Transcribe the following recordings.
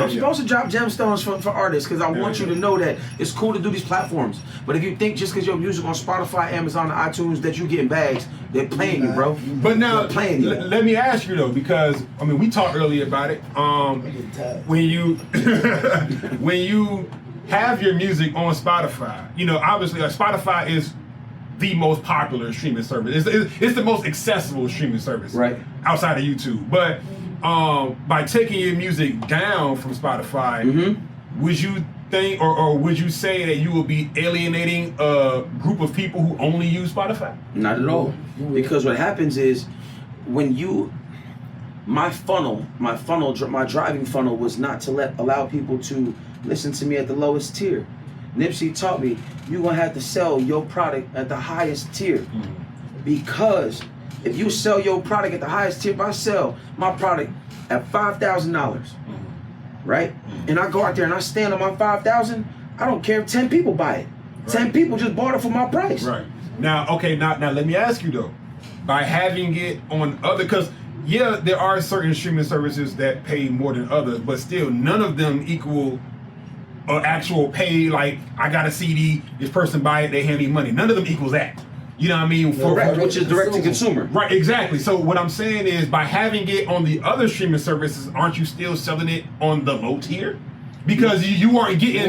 I'm supposed to drop gemstones for artists because I want you to know that it's cool to do these platforms. But if you think just because your music on Spotify, Amazon, and iTunes that you getting bags, they're playing you, bro. But now, they're playing you. Let me ask you though, because I mean, we talked earlier about it. When you when you have your music on Spotify, you know, obviously, Spotify is the most popular streaming service. It's the most accessible streaming service, right, outside of YouTube. But by taking your music down from Spotify, would you think, or would you say that you will be alienating a group of people who only use Spotify? Not at all. Because what happens is when you, my driving funnel was not to allow people to listen to me at the lowest tier. Nipsey taught me you're gonna have to sell your product at the highest tier, because if you sell your product at the highest tier, if I sell my product at $5,000, right, and I go out there and I stand on my 5,000, I don't care if 10 people buy it. 10 people just bought it for my price. Right. Now, okay, now let me ask you though, by having it on other, because yeah, there are certain streaming services that pay more than others, but still none of them equal actual pay, like I got a CD, this person buy it, they hand me money. None of them equals that. You know what I mean? Which is direct to consumer. Right, exactly. So what I'm saying is, by having it on the other streaming services, aren't you still selling it on the low tier? Because you aren't getting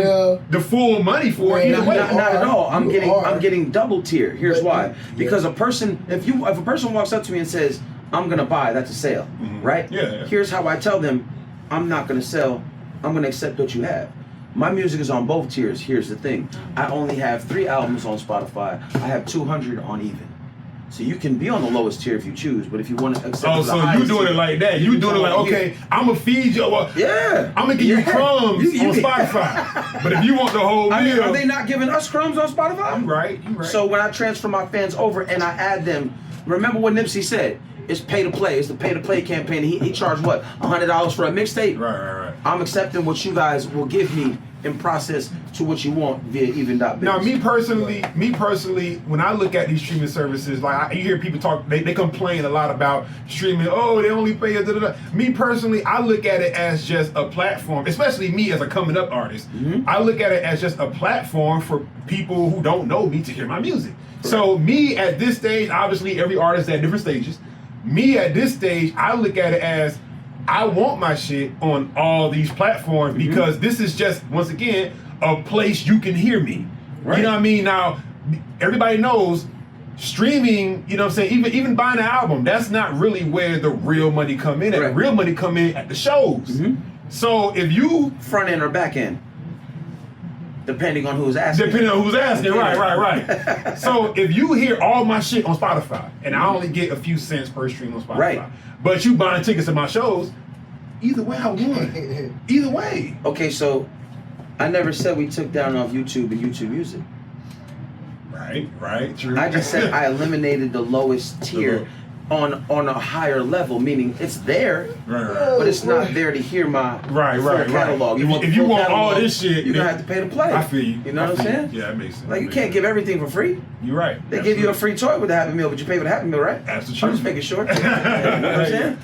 the full money for it. Not at all. I'm getting double tier. Here's why. Because a person, if a person walks up to me and says, I'm gonna buy, that's a sale, right? Yeah. Here's how I tell them, I'm not gonna sell, I'm gonna accept what you have. My music is on both tiers. Here's the thing. I only have 3 albums on Spotify. I have 200 on Even. So you can be on the lowest tier if you choose, but if you want to accept the so highest you doing tier, it like that. You doing it like, okay, I'm gonna feed you. Well, yeah. I'm gonna give you crumbs on Spotify. But if you want the whole meal, are they not giving us crumbs on Spotify? You right. So when I transfer my fans over and I add them, remember what Nipsey said? It's pay to play. It's the pay to play campaign. He charged what, $100 for a mixtape? Right. I'm accepting what you guys will give me in process to what you want via even.biz. Now, me personally, when I look at these streaming services, like you hear people talk, they complain a lot about streaming. Oh, they only pay Me personally, I look at it as just a platform, especially me as a coming up artist. I look at it as just a platform for people who don't know me to hear my music. So me at this stage, obviously every artist at different stages. Me at this stage, I look at it as I want my shit on all these platforms because this is just, once again, a place you can hear me. Right. You know what I mean? Now, everybody knows streaming, you know what I'm saying, even buying an album, that's not really where the real money come in at. The real money come in at the shows. So if you... Front end or back end? Depending on who's asking. Right. So if you hear all my shit on Spotify, and I only get a few cents per stream on Spotify, but you buying tickets to my shows, either way I won. Either way. Okay, so I never said we took down off YouTube and YouTube Music. Right, true. I just said I eliminated the lowest tier on a higher level, meaning it's there, but it's not there to hear my full catalog. If you want all this shit, you're gonna have to pay to play. I feel you. You know what I'm saying? Yeah, that makes sense. Like you can't give everything for free. You're right. They give you a free toy with a Happy Meal, but you pay for the Happy Meal, right? That's the truth. I'm just making sure. You know what I'm saying?